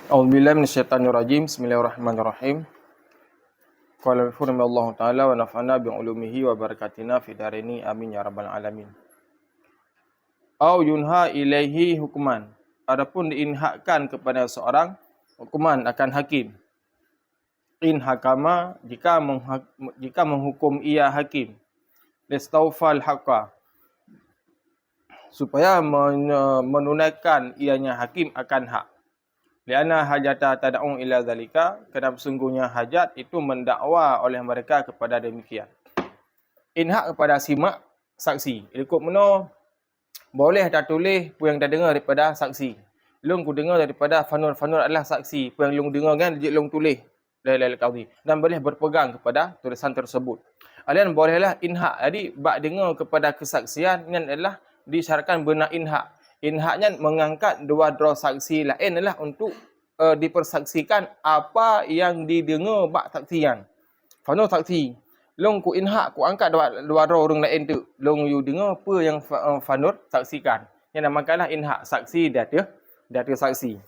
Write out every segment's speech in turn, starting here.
A'udzubillahi minasyaitonirrajim. Bismillahirrahmanirrahim. Qala firman Allah Ta'ala wa nafa'na bi ulumihi wa barakatina fi darini amin ya rabbal alamin. Au yunha ilaihi hukuman. Adapun diinhakkan kepada seorang hukuman akan hakim. In hakama jika menghukum ia hakim. Listaufal haqqa. Supaya menunaikan ianya hakim akan hak. Lianna hajata tad'u ila zalika, kerana sesungguhnya hajat itu mendakwa oleh mereka kepada demikian. Inhak kepada simak saksi. Ikut mana boleh dah tulis apa yang dah dengar daripada saksi. Long ku dengar daripada fanur adalah saksi. Apa yang long dengar kan dia long tulis lain-lain qadhi dan boleh berpegang kepada tulisan tersebut. Alian bolehlah inhak. Jadi bab dengar kepada kesaksian yang adalah disyaratkan benar inhak. Inhaknya mengangkat dua saksi lain adalah untuk dipersaksikan apa yang didengar bak saksian. Fano saksi. Long ku inhak ku angkat dua orang lain tu. Long you dengar apa yang fanur saksikan. Yang namakanlah inhak saksi dia saksi.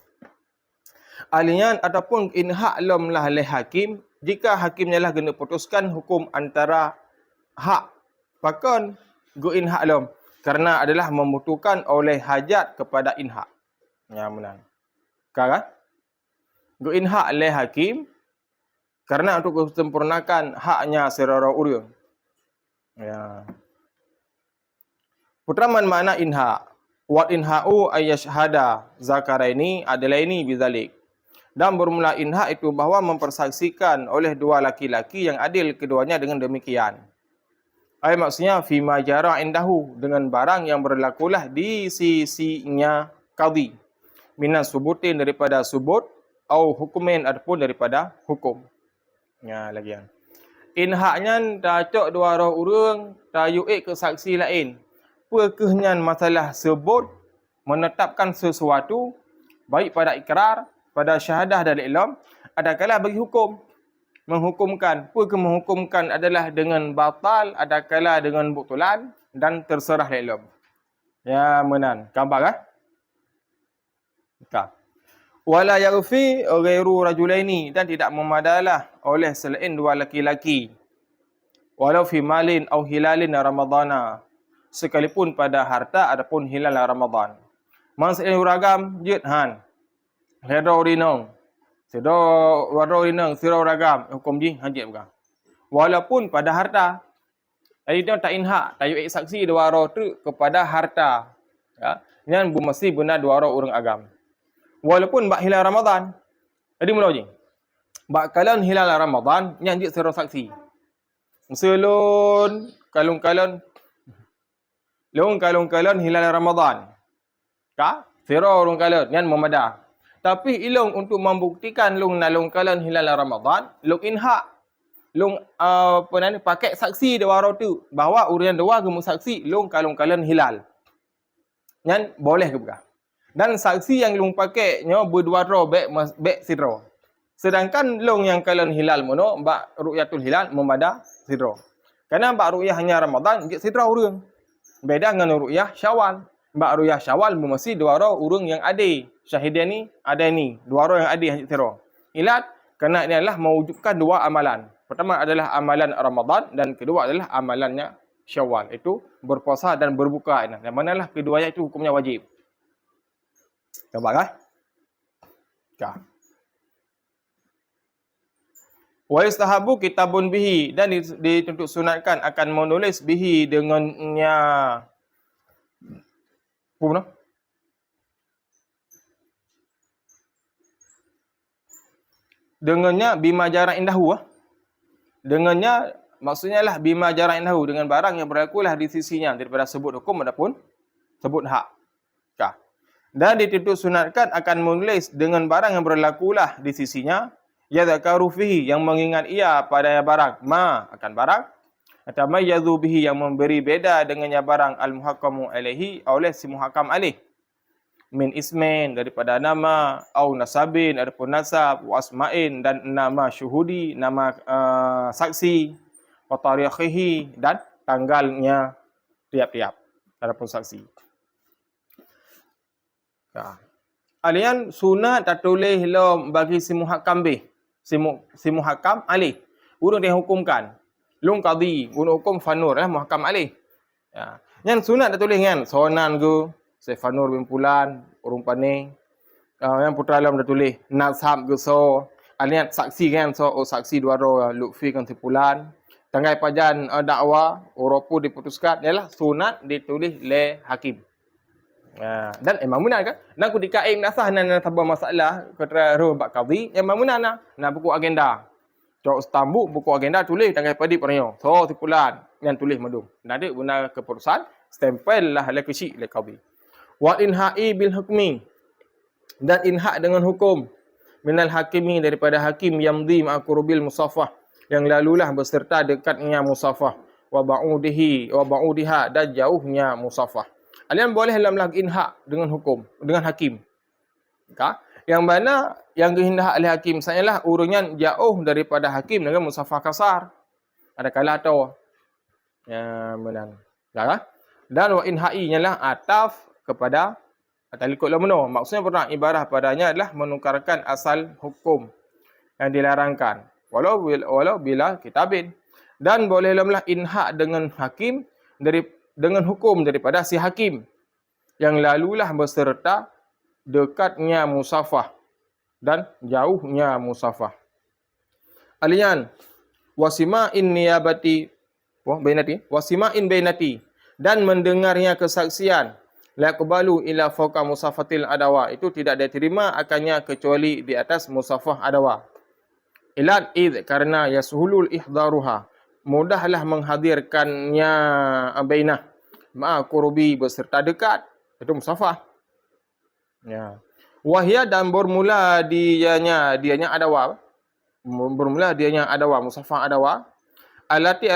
Alian ataupun inhak lamlah oleh hakim jika hakimnya lah kena putuskan hukum antara hak. Pakon go inhak lam. Kerana adalah membutuhkan oleh hajat kepada inhak. Ya benar. Kan? Go inhak oleh hakim kerana untuk sempurnakan haknya secara urang. Ya. Putraman makna inhak. Wa inha'u ayyashhada zakaraini adlaini bizalik. Dan bermula inhak itu bahawa mempersaksikan oleh dua laki-laki yang adil keduanya dengan demikian. Maksudnya fima jara indahu, dengan barang yang berlakulah di sisinya qadhi. Minas subutin, daripada subut, au hukumin, ataupun daripada hukum. Ya lagian. Inhaknya tacok dua orang urang tayuik ke saksi lain. Perkehnya masalah sebut menetapkan sesuatu baik pada ikrar, pada syahadah dan iklam, adakala bagi hukum. Menghukumkan. Apa menghukumkan adalah dengan batal, adakala dengan butulan dan terserah ilmu. Ya menan. Gambar kan? Tak. Wala yaghfi ghairu rajulaini, dan tidak memadalah oleh selain dua laki-laki. Walau fi malin au hilalin ramadana, sekalipun pada harta ataupun hilal Ramadan. Maksudnya uragam jidhan. Hero rinong. Sedo waro inang sirau ragam hukum ji hajib bukan. Walaupun pada harta. Jadi dia tak inhak, tak yuk saksi dua waro tu kepada harta. Ya, yang mesti benar dua waro orang agam. Walaupun bak hilal Ramadan. Jadi mula ji. Bak kalon hilal Ramadan yang ji sirau saksi. Selun kalon-kalon hilal Ramadan. Ka? Sirau orang kalon yang memadah. Tapi ilong untuk membuktikan long nalong kalan hilal Ramadan, long inhak, long pakai saksi dua orang tu bahawa urian dua gemuk saksi long kalan hilal. Yang boleh ke bukan? Dan saksi yang long pakai nyo berdua ro bek sidro. Sedangkan long yang kalan hilal mono bak ru'yatul hilal memada sidro. Karena bak ru'yah hanya Ramadan je sidro urang. Beda dengan ru'yah Syawal. Bak ru'yah Syawal mesti dua ro urang yang ade. Syahidah ni ada ni, dua orang yang ada yang tiro. Ilat kerana ini adalah mewujudkan dua amalan. Pertama adalah amalan Ramadan dan kedua adalah amalannya Syawal. Itu berpuasa dan berbuka. Dan manalah keduanya itu hukumnya wajib. Nampak kan? Ya. Wa istahabu kitabun bihi, dan dituntut sunatkan akan menulis bihi dengannya. Apa? Dengannya bima jara indahu. Dengannya maksudnya lah bima jara indahu, dengan barang yang berlakulah di sisinya daripada sebut hukum ataupun sebut hak. Kah. Dan dituntut sunatkan akan menulis dengan barang yang berlakulah di sisinya, yadzakaru fihi, yang mengingat ia pada barang, ma akan barang, atau mayyazu bihi, yang memberi beda dengannya barang, al-muhakkamu alaihi, oleh si muhakkam alaih. Min ismin, daripada nama, au nasabin, adapun nasab, wa asma'in, dan nama syuhudi, nama saksi, wa tarikhihi, dan tanggalnya tiap-tiap adapun saksi. Ya. Alian sunat tak tulis lo bagi si muhakam be. Si muhakam alih. Urang dia hukumkan. Lung qadi, urang hukum fanur muhakam alih. Ya. Nyan sunat tak tulis kan. Sonan ke, si fanur bin Pulan, urang paning. Yang putra alam dah tulis nasab ke so. Alian saksi kan so saksi dua ro Lutfi kan si Pulan. Tanggai pajan dakwa, oropu diputuskan. Yalah sunat ditulis le hakim. Dan memang benar kan? Dan ketika nasah nan tabah masalah kata ro bak qadi, memang benar na buku agenda. Cok stambu buku agenda tulis tanggai padi pernyo. So tipulan yang tulis madum. Nada guna keputusan stempel lah le kecil le qadi. Wa inha'i bil hukmi. Dan inha' dengan hukum minal hakimi daripada hakim yamdi ma'qurubil musaffah yang lalulah berserta dekatnya musaffah wa ba'udiha dan jauhnya musaffah. Alian boleh dalam lag inha dengan hukum, dengan hakim. Yang mana yang kehendak oleh hakim sayalah urungan jauh daripada hakim dengan musaffah kasar. Ada kala atau menang. Dan wa inha'i nyalah ataf kepada atalikut lamno. Maksudnya pernah ibarah padanya adalah menukarkan asal hukum yang dilarangkan. Walau bila kitabin. Dan boleh lamlah inha dengan hakim dengan hukum daripada si hakim yang lalulah berserta dekatnya musaffah dan jauhnya musaffah. Alian wasima'in niyabati wasima'in bainati dan mendengarnya kesaksian la qabalu ila fawqa musaffatil adawa itu tidak diterima akannya kecuali di atas musaffah adawa. Ilan id karena yasuhulul ihdaruha mudahlah menghadirkannya bainah ma'a qurubi berserta dekat itu musaffah. Ya. Wahya dan bermula dianya adawa. Bermula dianya adawa musaffah adawa. Alati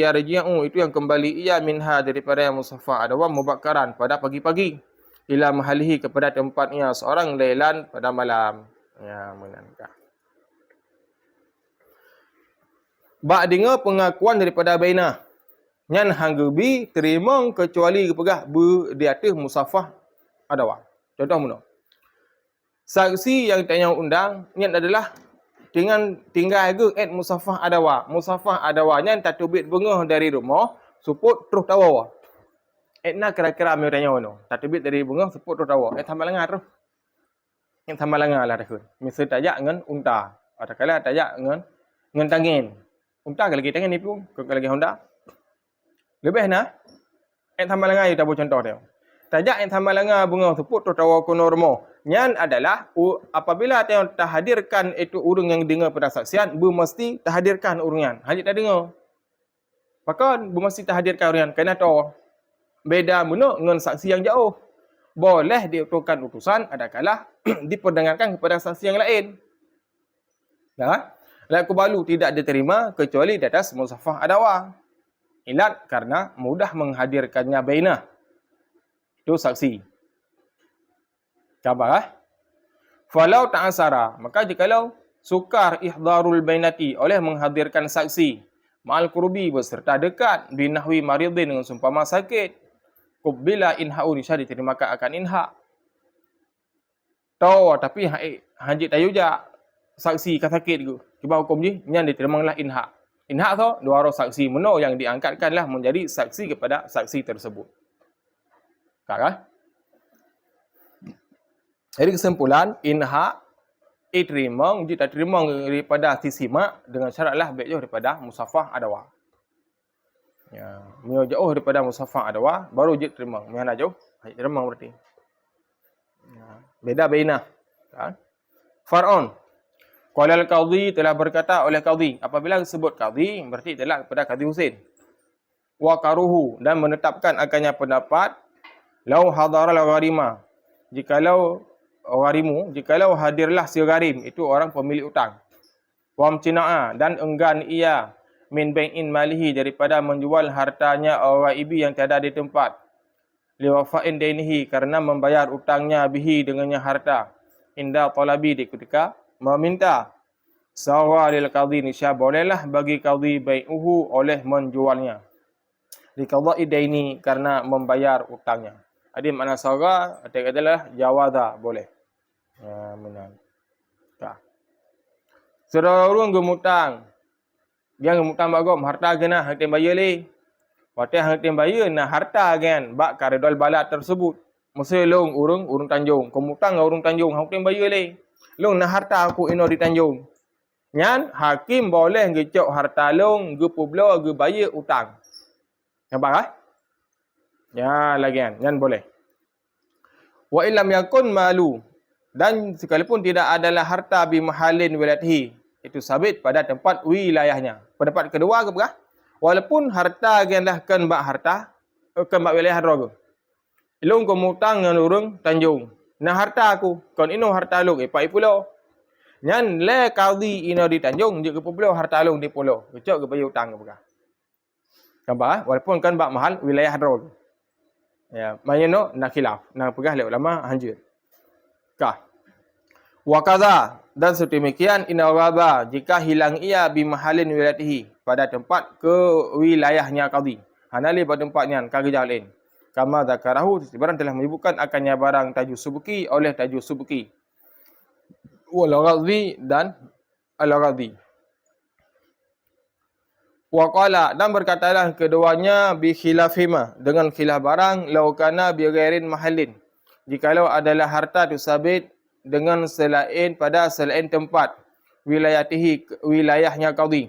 yarji'u itu yang kembali ia minha daripada yang musaffah adawa mubakkaran pada pagi-pagi ila mahalihi kepada tempatnya seorang lailan pada malam. Ya, menangkap. Bak dengar pengakuan daripada bainah. Nyan hanggebi terima kecuali kepegah di atas musaffah adawa. Contoh mana? Saksi yang tanya undang nyan adalah dengan tinggal ke at musaffah adawa. Musaffah adawa nyan tatubit bengah dari rumah suput terus tawa. Etna kira-kira ame tanya ono. Tatubit dari bengah suput terus tawa. Tambah lengar terus. Yang tambah lengar lah dah. Misal tajak dengan unta. Atau kala tajak dengan tangin. Unta lagi tangin ni pun lagi Honda. Lebih nah. Yang tambah lengar kita buat contoh dia. Tajak yang tambah lengar bunga suput terus tawa kuno rumah. Nyan adalah apabila tengok terhadirkan itu urang yang dengar persaksian, bermesti terhadirkan urungan. Hanya tak dengar. Maka bermesti terhadirkan urungan. Kerana tu beda mana dengan saksi yang jauh. Boleh diutuhkan utusan, adakala diperdengarkan kepada saksi yang lain. Ya? Laku balu tidak diterima kecuali di atas musaffah adawa. Ilat karena mudah menghadirkannya bainah. Itu saksi. Khabar Falau ta'asara, maka jikalau sukar ihdarul bainati oleh menghadirkan saksi ma'al qurubi berserta dekat binahwi maridin dengan sumpama sakit qubila inha'u risha diterima akan inha. Tahu tapi hajit tayuja saksi ka sakit tu. Kiba hukum je nyan diterimanglah inha. Inha tu dua orang saksi meno yang diangkatkanlah menjadi saksi kepada saksi tersebut. Kan? Jadi kesimpulan, inha diterima, jika terima daripada sisi mak dengan syaratlah baik jauh daripada musaffah adawa. Ya, jauh daripada musaffah adawa baru jid terima. Mana jauh? Terima berarti. Ya, beda bainah. Kan? Far'un. Qala al-qadhi telah berkata oleh qadhi. Apabila disebut qadhi berarti telah kepada Qadhi Husin. Wa karuhu dan menetapkan akannya pendapat lau hadara al-gharima. Jikalau hadirlah si gharim, itu orang pemilik utang. Wamtina'a dan enggan ia min bai'in malihi daripada menjual hartanya awaibi yang tiada di tempat. Liwafa'in dainihi karena membayar utangnya bihi dengannya harta. Inda talabi di ketika meminta. Sawa lil qadhi nisya bolehlah bagi qadhi bai'uhu oleh menjualnya. Di qadha'i daini karena membayar utangnya. Jadi makna saga adalah jawaza boleh. Menang. Tak. Saudara urang gemutang. Yang gemutang bagom harta kena hang tem bayar le. Waktu hang tem bayar na harta kan bak karedol balat tersebut. Masa long urang Tanjung. Gemutang urang Tanjung hang tem bayar le. Long na harta aku ino di Tanjung. Nyan hakim boleh ngecok harta long ge publo ge bayar utang. Nampak ah? Ya lagian, nyan boleh. Wa illam yakun malu, dan sekalipun tidak adalah harta bi mahalin wilayatihi, itu sabit pada tempat wilayahnya. Pendapat kedua ke berah? Walaupun harta genlah kan bak harta, kan bak wilayah rogo. Ilung ko mutang ngan urang Tanjung. Nah harta aku, kon ino harta long pai pulau. Nyan le qadi ino di Tanjung, je ke pulau harta long di pulau. Kecok ke bayar utang ke berah. Nampak? Walaupun kan bak mahal wilayah rogo. Ya, maknanya nak khilaf, nak pegah oleh ulama hanjir. Kah. Wa kadza, dan sedemikian inna ghaba jika hilang ia bi mahalin wilayatihi pada tempat ke wilayahnya qadi. Hanali pada tempatnya kerja lain. Kama zakarahu sebarang telah menyebutkan akannya barang tajuh subuki oleh tajuh subuki. Wal ghadhi dan al ghadhi. Wa qala, dan berkatalah keduanya bi khilafima dengan khilaf barang law kana bi ghairin mahallin. Jikalau adalah harta tu sabit dengan selain tempat wilayatihi wilayahnya qadi.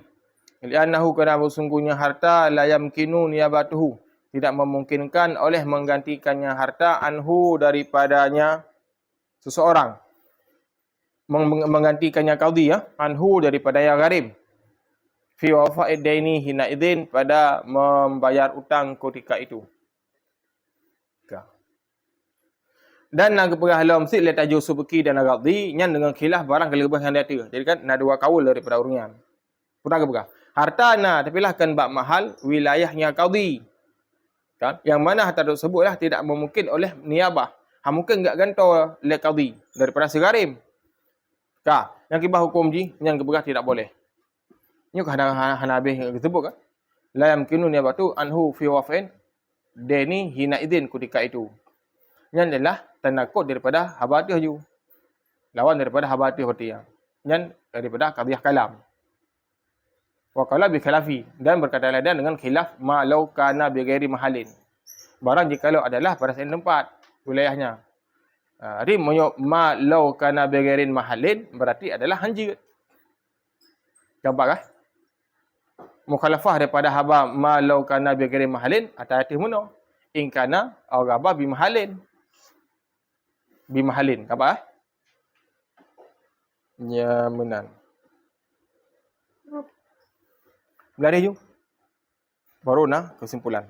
Li'annahu kana sungguhnya harta la yamkinu niyabatuhu, tidak memungkinkan oleh menggantikannya harta anhu daripadanya seseorang. Menggantikannya qadi ya, anhu daripada yang gharim. Fi wafa'id daini hina idzin pada membayar utang ketika itu. Dan nak perah halam sit le tajuh subuki dan ghadhi nyan dengan khilaf barang kelebih yang dia. Jadi kan nak dua kaul daripada urungan. Pernah ke perah? Harta na tapi lah kan bab mahal wilayahnya qadi. Kan? Yang mana harta tersebut lah tidak memungkin oleh niabah. Ha mungkin enggak ganto le qadi daripada segarim. Ka, yang kibah hukum ji yang keberah tidak boleh. Ini kadang Hanabi disebut kan? La yamkinu niyabatu anhu fi wafin deni hina idzin ketika itu. Yang adalah tanakut daripada habatih ju. Lawan daripada habatih berarti yang. Yang daripada qadhiyah kalam. Wa qala bi khilafi, dan berkata lain dengan khilaf ma law kana bi ghairi mahalin. Barang jikalau adalah pada selain tempat wilayahnya. Rim ma law kana bi ghairi mahalin berarti adalah hanjir. Nampak kan? Mukhalafah daripada haba ma law kana bi ghairi mahalin hati-hati muno. In kana aw ghaba bi mahalin. Bi mahalin. Nampak? Ya menang. Belari ju. Baru nak kesimpulan.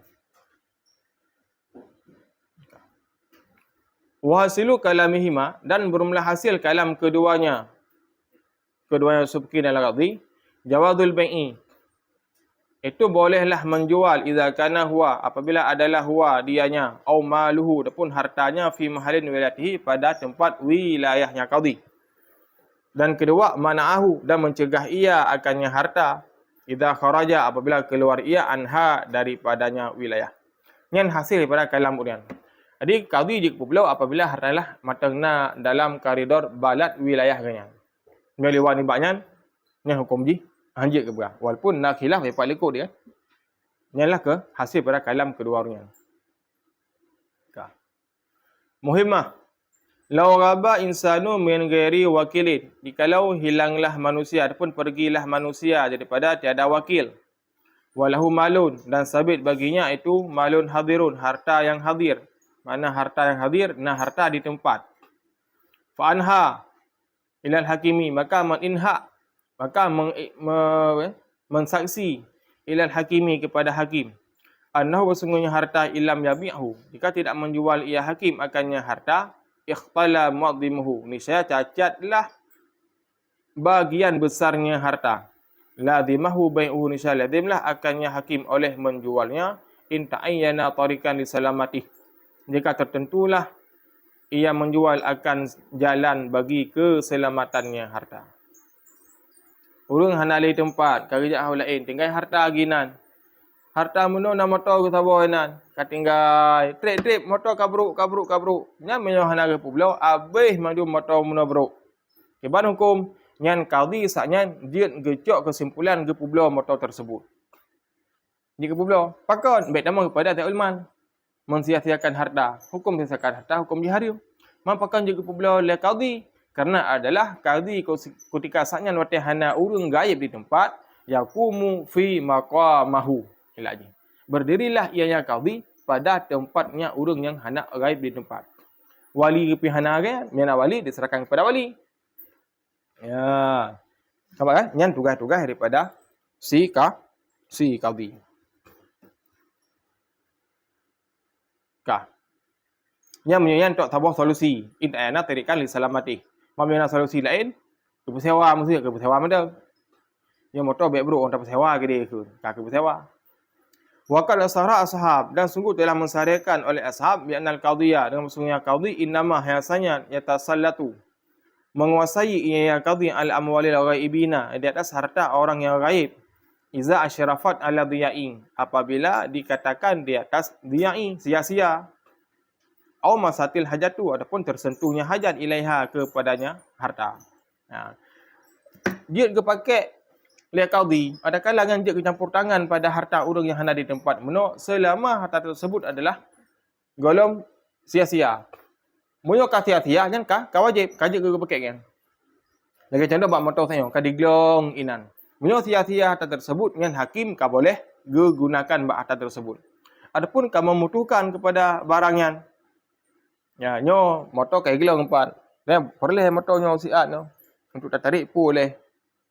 Wa hasilu kalamihima, dan bermula hasil kalam keduanya subki dan al-ghadhi, jawadul bai'i, itu bolehlah menjual idza kana huwa, apabila adalah huwa dianya, au maluhu, ataupun hartanya fi mahallin wilayatihi pada tempat wilayahnya qadi. Dan kedua, mana'ahu, dan mencegah ia akannya harta, idza kharaja, apabila keluar ia anha daripadanya wilayah. Ini hasil daripada kalam urian. Jadi qadi jik pulau apabila hartalah matangna dalam koridor balat wilayah kanya. Meliwan ibaknya ni hukum ji hanjir ke berah. Walaupun nak khilaf dapat lekuk dia. Nyalah ke hasil pada kalam kedua orangnya. Muhimmah. Law ghaba insanu min ghairi wakilin. Jikalau hilanglah manusia ataupun pergilah manusia daripada tiada wakil. Walahu malun, dan sabit baginya itu malun hadirun, harta yang hadir. Mana harta yang hadir? Nah harta di tempat. Fa anha ilal hakimi, maka meninha, maka mensaksi ilal hakimi kepada hakim. Annahu sesungguhnya harta ilam yabi'hu, jika tidak menjual ia hakim akannya harta, ikhtala mu'adhimuhu, niscaya cacatlah bagian besarnya harta. Lazimahu bai'uhu, niscaya lazimlah akannya hakim oleh menjualnya, in ta'ayyana tarikan li salamatih, jika tertentulah ia menjual akan jalan bagi keselamatannya harta. Urang hanali tempat, kerja lain, tinggal harta aginan. Harta muno na motor ke sabo nan. Katinggai. Trip motor kabruk. Nya menyo hana ke pulau abih mandu motor muno bro. Keban hukum nyan qadhi saknya dia gecok kesimpulan ke pulau motor tersebut. Di ke pulau pakon baik nama kepada tak ulman mensia-siakan harta. Hukum sia-siakan harta hukum jihariu. Mampakan juga pulau le qadhi karena adalah qadhi ketika saknya wate hana urang gaib di tempat yaqumu fi maqamahu. Lagi. Berdirilah ianya qadhi pada tempatnya urang yang hana gaib di tempat. Wali ke hana ke, mina wali diserahkan kepada wali. Ya. Nampak kan? Yang tugas-tugas daripada si qadhi. Kah. Yang menyanyi untuk tabah solusi. In'ana tarikan li salamati. Mamina solusi lain, kepesewa mesti kepesewa mana. Yang motor baik bro, orang kepesewa ke dia ke. Kah kepesewa. Waqad asara ashab dan sungguh telah mensarikan oleh ashab bi anal qadhiyah dengan sungguhnya qadhi innama hayasanya yatasallatu menguasai ia qadhi al amwalil ghaibina di atas harta orang yang gaib iza asyrafat ala dhiyain apabila dikatakan di atas dhiyain sia-sia au masatil hajatu ataupun tersentuhnya hajat ilaiha kepadanya harta. Nah, dia kepakai lihat qadhi, ada kalangan dia campur tangan pada harta orang yang hendak di tempat menuk selama harta tersebut adalah golong sia-sia. Munyo ka sia-sia kan ka wajib kajik ke pakai kan. Lagi contoh bab motor saya ka diglong inan. Munyo sia-sia harta tersebut dengan hakim ka boleh gunakan bab harta tersebut. Adapun ka membutuhkan kepada barangnya. Ya, nyo motor ka diglong empat. Dan boleh motor nyo siat no. Untuk tarik pun boleh.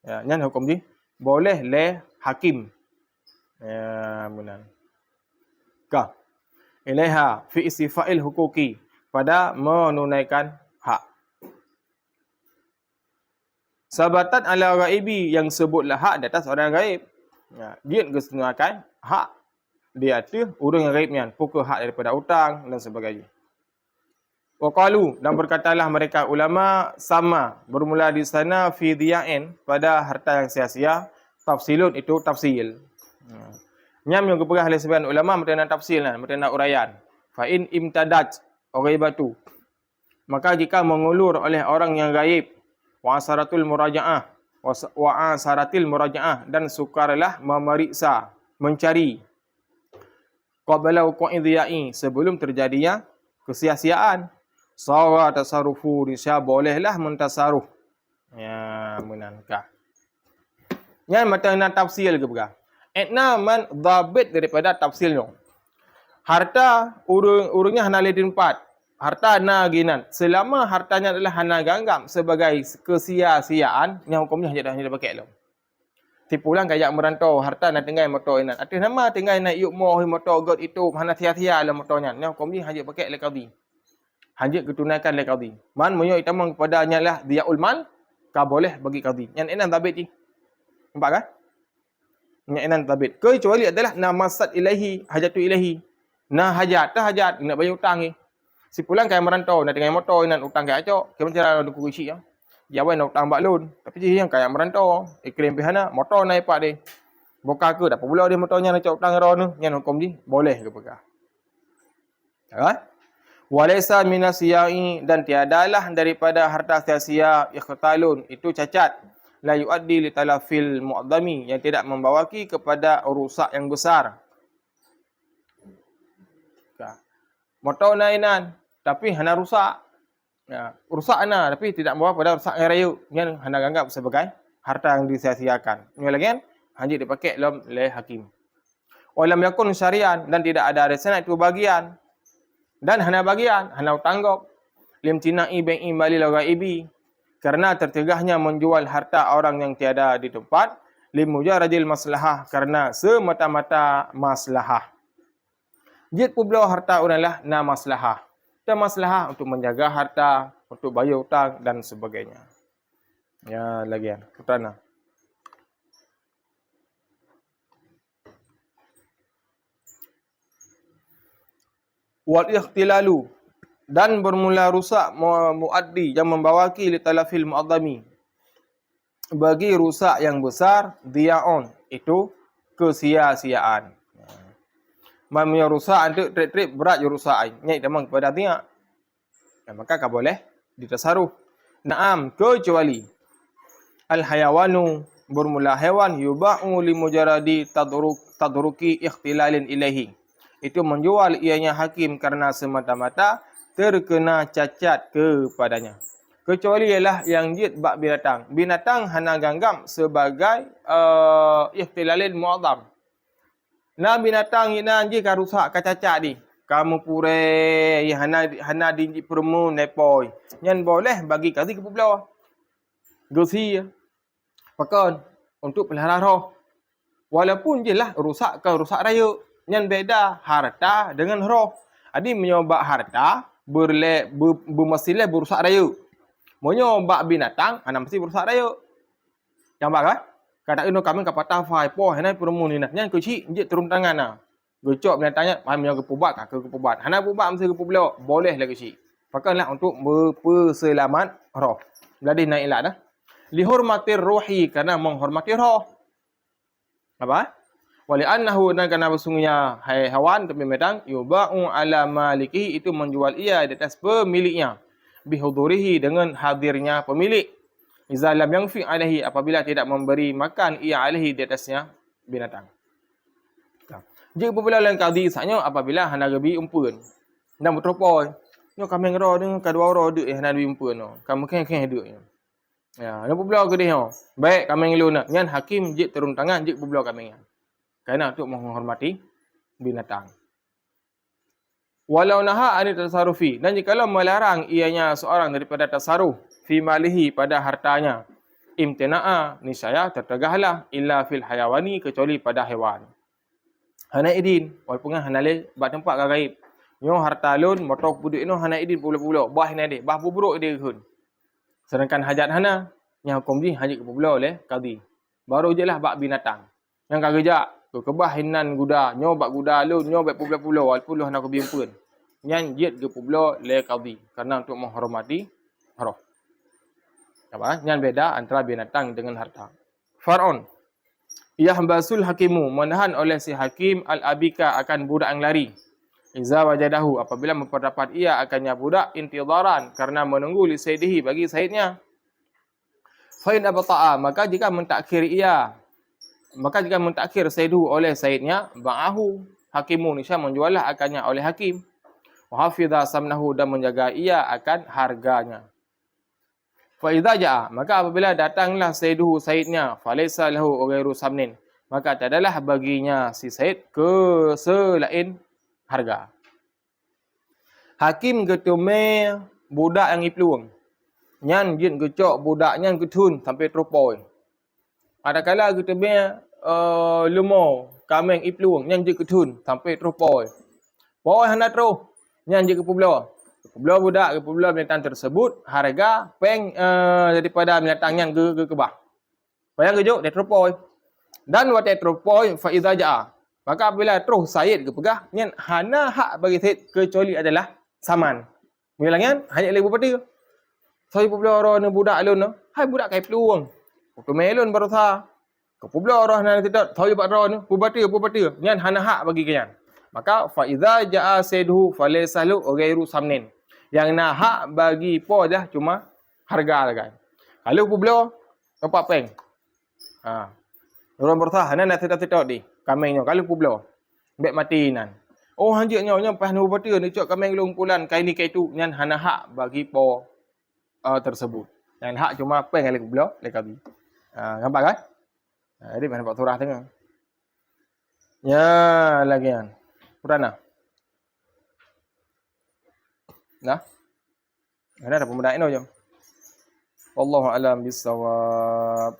Ya, nyan hukum ni boleh le hakim. Ya, benar. Kah. Ilaiha fi istifa'il hukuki. Pada menunaikan hak. Sabatan ala ghaibi yang sebutlah hak di atas orang gaib. Ya, dia kesenakan hak di atas orang yang gaibnya. Pukul hak daripada hutang dan sebagainya. Waqalu dan berkatalah mereka ulama sama bermula di sana fi dhiya'in pada harta yang sia-sia tafsilun itu tafsil. Nyam yang keperah oleh sebagian ulama mereka nak tafsil lah, mereka nak uraian. Fa in imtadat ghaibatu maka jika mengulur oleh orang yang gaib wa asaratul murajaah dan sukarlah memeriksa mencari qabla wuqu'i dhiya'i sebelum terjadinya kesia-siaan. Sawa tasarufu risya bolehlah mentasaruf. Ya, menangkah. Yang mata nak tafsil ke berah. Etna man dhabit daripada tafsilnya. Harta urungnya hana di tempat. Harta na ginan. Selama hartanya adalah hana ganggam sebagai kesia-siaan, yang hukumnya hanya dipakai lo. Tipulang kayak merantau harta nak tinggal motor inan. Atas nama tinggal nak yuk moh motor god itu hana sia-sia lah motornya. Yang hukumnya hanya pakai le qadhi. Hanya ketunaikan le qadhi. Man menyo itamang kepadanya lah dhiyaul mal ka boleh bagi qadhi. Yang enan tabit ni. Nampak kan? Yang enan tabit. Kecuali adalah namasat ilahi hajatu ilahi. Nah hajat tak hajat nak bayar hutang ni. Si pulang kaya merantau nak tinggal motor nak hutang kaya acok. Kaya macam ada kuku isi ya. Jawai nak hutang bak loan. Tapi dia yang kaya merantau. Iklim pihana motor naik pak dia. Boka ke dak pula dia motornya nak cok hutang ro nu. Yang hukum ni boleh ke pegang. Ya. Walaysa minasiyai dan tiadalah daripada harta sia-sia ikhtalun itu cacat la yuaddi li talafil mu'dhami yang tidak membawaki kepada rusak yang besar. Motor nainan tapi hana rusak. Ya, rusak ana tapi tidak membawa pada rusak yang rayu yang hana anggap sebagai harta yang disia-siakan. Ini lagi kan hanya dipakai dalam le hakim. Walam yakun syarian dan tidak ada resana itu bagian. Dan hana bagian, hana tanggap limtina'i bai'i malil ghaibi karena tercegahnya menjual harta orang yang tiada di tempat limujaradil maslahah karena semata-mata maslahah. Jid pula harta orang lah na maslahah. Dan maslahah untuk menjaga harta, untuk bayar hutang dan sebagainya. Ya, lagian. Ketana. Wal ikhtilalu dan bermula rusak muaddi yang membawaki li talafil mu'adhami bagi rusak yang besar dhiya'un itu kesia-siaan. Man punya rusak untuk trip berat je rusak ai. Nyai demang kepada tiak. Maka kan boleh ditasaruf. Naam, kecuali al-hayawanu bermula hewan yuba'u li mujaradi tadruki ikhtilalin ilaihi. Itu menjual ianya hakim karena semata-mata terkena cacat kepadanya. Kecuali ialah yang jid bak binatang. Binatang hana ganggam sebagai ikhtilalin mu'adzam. Nah binatang ina anjing kan rusak kan cacat di. Kamu pure hana di permu nepoi. Nyan boleh bagi kazi ke pulau. Gosi pakan untuk pelihara roh. Walaupun jelah rusak ke rusak raya. Nyan beda harta dengan roh. Adi menyoba harta bermasilah berusak raya. Menyoba binatang hana mesti berusak raya. Yang kan? Kata ino kami kapata fai po hanai permu ni nah. Nyan kecil je turun tangan nah. Gocok binatangnya mai menyo ke pubat ke pubat. Hana pubat mesti ke pulau. Boleh lah kecil. Pakanlah untuk berselamat roh. Beladih naik ilat dah. Lihormatir ruhi karena menghormati roh. Apa? Wali annahu dan karena bersungguhnya haiwan atau binatang yuba'u ala maliki itu menjual ia di atas pemiliknya. Bihudurihi dengan hadirnya pemilik. Iza lam yangfi alaihi apabila tidak memberi makan ia alaihi di atasnya binatang. Jika apabila lain kadi saknya apabila hana gebi umpun. Dan bertropoi. Nyo kami ngero dengan kadua ro duk hana gebi umpun no. Kamu keng duk. Ya, napa pula ke dia? Baik kami ngeluna. Nyan hakim jik turun tangan jik pula kami. Kerana untuk menghormati binatang. Walau naha ani tasarufi dan jikalau melarang ianya seorang daripada tasaruf fi malihi pada hartanya imtina'a niscaya tertegahlah illa fil hayawani kecuali pada hewan. Hana idin walaupun hana le bak tempat gaib. Nyo harta lun motor puduk ino hana idin pula bah hina de bah buburuk dia kun. Sedangkan hajat hana yang hukum ni hajat pula oleh qadi. Baru jelah bak binatang. Yang kagejak kebah hinan guda nyo bak guda lun nyo bak pula walaupun lu hana kebimpun. Nyan jid ke pula le qadi karena untuk menghormati roh. Apa? Nyan beda antara binatang dengan harta. Far'un. Yahbasul hakimu menahan oleh si hakim al-abika akan budak yang lari. Iza wajadahu apabila memperdapat ia akannya budak intidaran karena menunggu li sayyidihi bagi sayyidnya. Fa in abta'a maka jika mentakhir sayyiduhu oleh sayyidnya ba'ahu hakimu nisya menjuallah akannya oleh hakim. Wa hafidha samnahu dan menjaga ia akan harganya. Fa idza jaa maka apabila datanglah sayyiduhu sayyidnya falaysa lahu ghairu samnin maka tiadalah baginya si sayyid ke selain harga. Hakim getume budak yang ipluang. Nyan jin gecok budaknya getun sampai teropoi. Ada kala getume lumo kameng ipluang nyan jin getun sampai teropoi. Poi hana tro nyan jin kepublo. Kepublo budak kepublo binatang tersebut harga peng daripada binatang yang kebah. Payang gejuk dia teropoi. Dan wa teropoi fa idza jaa maka apabila terus sayyid ke pegah nyan hana hak bagi sayyid kecuali adalah saman. Bilangan hanya le bupati. Saya pula orang budak alun no. Hai budak kai peluang. Waktu melon baru tha. Ke pula orang nan tidak tahu pak ron bupati. Nyan hana hak bagi kian. Maka fa idza jaa sayyiduhu falaysalu ghairu samnin. Yang nak hak bagi po dah cuma harga kan. Kalau pula nampak peng. Ha. Orang bertah hana nak tidak di. Kamengnya kalau pula. Bek mati nan. Oh hanjiknya nya pas nu bupati ni cok kameng lumpulan kai ni kai tu nyan hana hak bagi po tersebut. Yang hak cuma peng kali pula le kami. Nampak kan? Jadi mana nampak surah tengah. Ya lagi kan. Purana. Nah. Ada pemuda ini je. Wallahu alam bisawab.